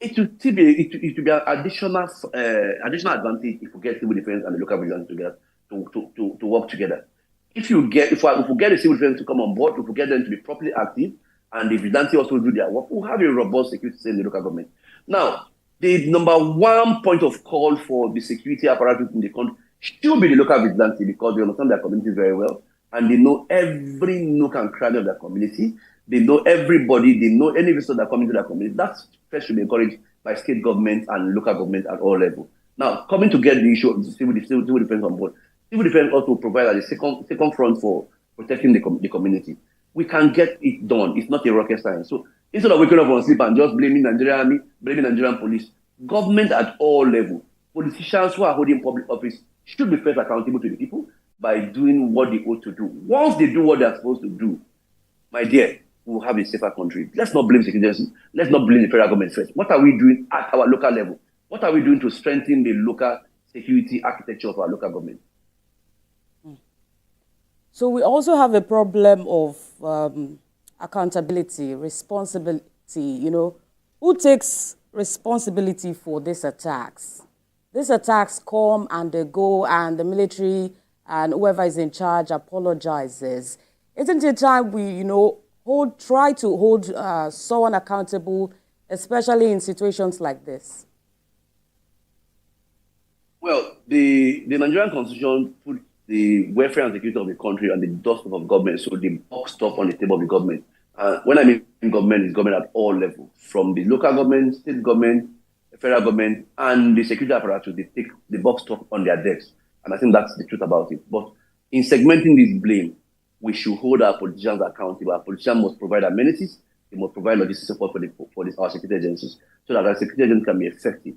it will be an additional advantage if we get civil defense and the local vigilance together to work together. If we get the civil defense to come on board, if we get them to be properly active, and the vigilante also do their work, we'll have a robust security system in the local government. Now, the number one point of call for the security apparatus in the country should be the local vigilante because they understand their community very well and they know every nook and cranny of their community. They know everybody. They know any visitor that comes into their community. That's first should be encouraged by state government and local government at all levels. Now, coming to get the issue of civil defense on board, civil defense also provide a second front for protecting the community. We can get it done. It's not a rocket science. So instead of waking up on sleep and just blaming Nigerian army, blaming Nigerian police, government at all levels, politicians who are holding public office should be first accountable to the people by doing what they ought to do. Once they do what they're supposed to do, my dear, we'll have a safer country. Let's not blame security agencies. Let's not blame the federal government first. What are we doing at our local level? What are we doing to strengthen the local security architecture of our local government? So we also have a problem of accountability, responsibility. You know, who takes responsibility for these attacks? These attacks come and they go, and the military and whoever is in charge apologizes. Isn't it time we, try to hold someone accountable, especially in situations like this? Well, the Nigerian Constitution put the welfare and security of the country on the doorstep of government, so the buck stop on the table of the government. When I mean government, it's government at all levels, from the local government, state government, federal government, and the security apparatus. They take the buck stop on their decks, and I think that's the truth about it. But in segmenting this blame, we should hold our politicians accountable. Our politicians must provide amenities. They must provide logistic support for our security agencies, so that our security agencies can be effective.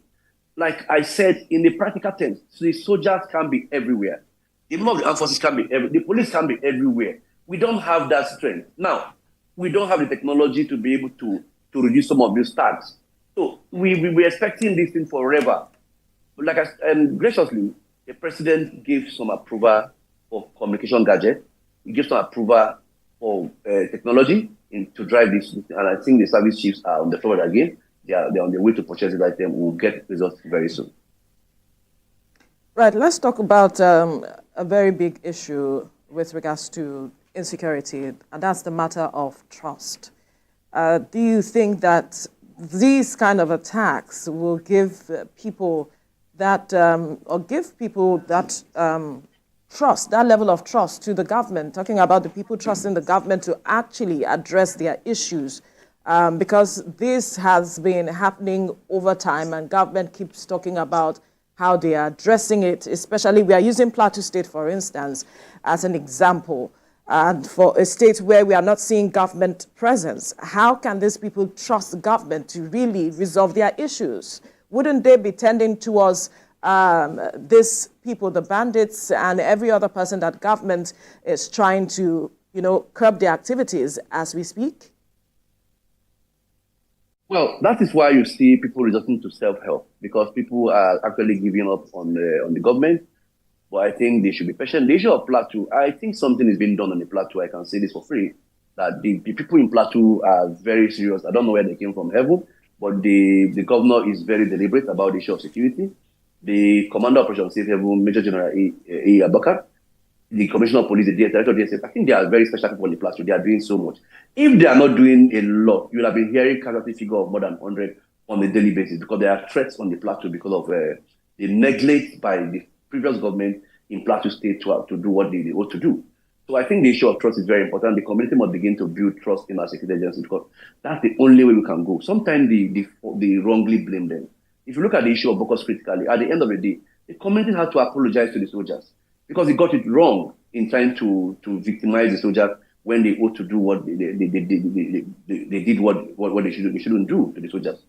Like I said, in the practical terms, so the soldiers can be everywhere. The member of the armed forces can be the police can be everywhere. We don't have that strength. Now, we don't have the technology to be able to reduce some of these tags. So we're expecting this thing forever. But graciously, the president gave some approval for communication gadget. He gave some approval for technology to drive this. And I think the service chiefs are on the floor again. They're on the way to purchase the item. We'll get results very soon. Right, let's talk about a very big issue with regards to insecurity, and that's the matter of trust. Do you think that these kind of attacks will give people that, trust, that level of trust to the government, talking about the people trusting the government to actually address their issues? Because this has been happening over time, and government keeps talking about how they are addressing it, especially we are using Plateau State, for instance, as an example. And for a state where we are not seeing government presence, how can these people trust the government to really resolve their issues? Wouldn't they be tending towards these people, the bandits, and every other person that government is trying to, curb their activities as we speak? Well, that is why you see people resorting to self-help, because people are actually giving up on the government. But I think they should be patient. The issue of Plateau, I think something is being done on the Plateau. I can say this for free, that the people in Plateau are very serious. I don't know where they came from heaven, but the governor is very deliberate about the issue of security. The commander of Operation Safe Haven, Major General A. Abakar, the commissioner of police, the director of DSS, I think they are very special people in the Plateau. They are doing so much. If they are not doing a lot, you will have been hearing casualty figure of more than 100 on a daily basis, because there are threats on the Plateau because of the neglect by the previous government in Plateau State to do what they ought to do. So I think the issue of trust is very important. The community must begin to build trust in our security agencies, because that's the only way we can go. Sometimes they wrongly blame them. If you look at the issue of Boko critically, at the end of the day, the community had to apologize to the soldiers because they got it wrong in trying to victimize the soldiers when they ought to do what they did what they shouldn't do to the soldiers.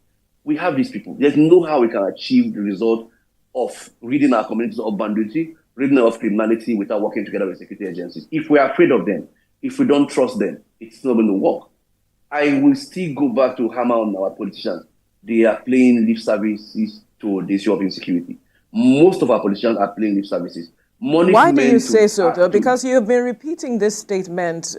We have these people. There's no how we can achieve the result of ridding our communities of banditry, ridding of criminality without working together with security agencies. If we're afraid of them, if we don't trust them, it's not going to work. I will still go back to hammer on our politicians. They are playing lip services to the issue of insecurity. Most of our politicians are playing lip services. Why do you say so, though? Because you've been repeating this statement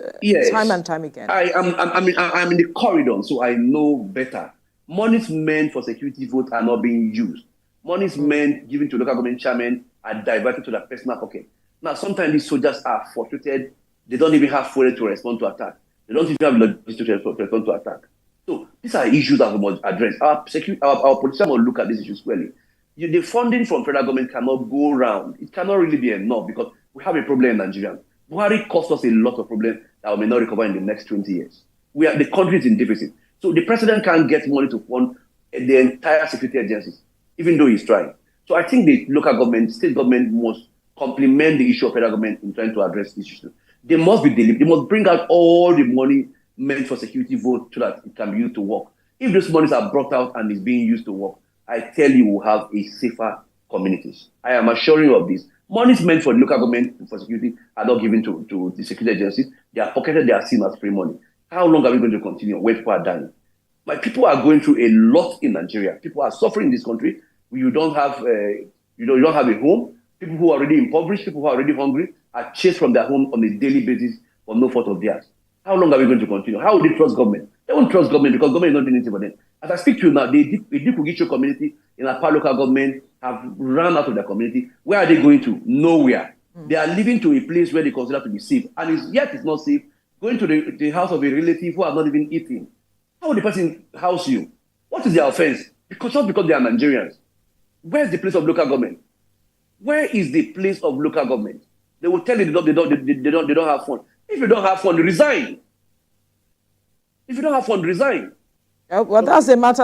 time and time again. I'm in the corridor, so I know better. Monies meant for security votes are not being used. Monies meant given to local government chairmen are diverted to their personal pocket. Now, sometimes these soldiers are frustrated. They don't even have fuel to respond to attack. They don't even have logistics to respond to attack. So these are issues that we must address. Our politicians must look at these issues squarely. The funding from federal government cannot go round. It cannot really be enough because we have a problem in Nigeria. Buhari cost us a lot of problems that we may not recover in the next 20 years. The country is in deficit. So the president can't get money to fund the entire security agencies, even though he's trying. So I think the local government, state government must complement the issue of federal government in trying to address this issue. They must be deliberate. They must bring out all the money meant for security vote so that it can be used to work. If those monies are brought out and is being used to work, I tell you, we'll have a safer communities. I am assuring you of this. Monies meant for the local government for security are not given to the security agencies. They are pocketed, they are seen as free money. How long are we going to continue when people are dying? My people are going through a lot in Nigeria. People are suffering in this country. You don't have a home. People who are already impoverished, people who are already hungry, are chased from their home on a daily basis for no fault of theirs. How long are we going to continue? How will they trust government? They won't trust government because government is not doing anything for them. As I speak to you now, the Dikugicho community in our local government have run out of their community. Where are they going to? Nowhere. They are living to a place where they consider to be safe. And yet it's not safe. Going to the house of a relative who are not even eating. How will the person house you? What is their offense? Just because they are Nigerians. Where's the place of local government? Where is the place of local government? They will tell you they don't have fun. If you don't have fun, resign. If you don't have fun, resign. Well, that's a matter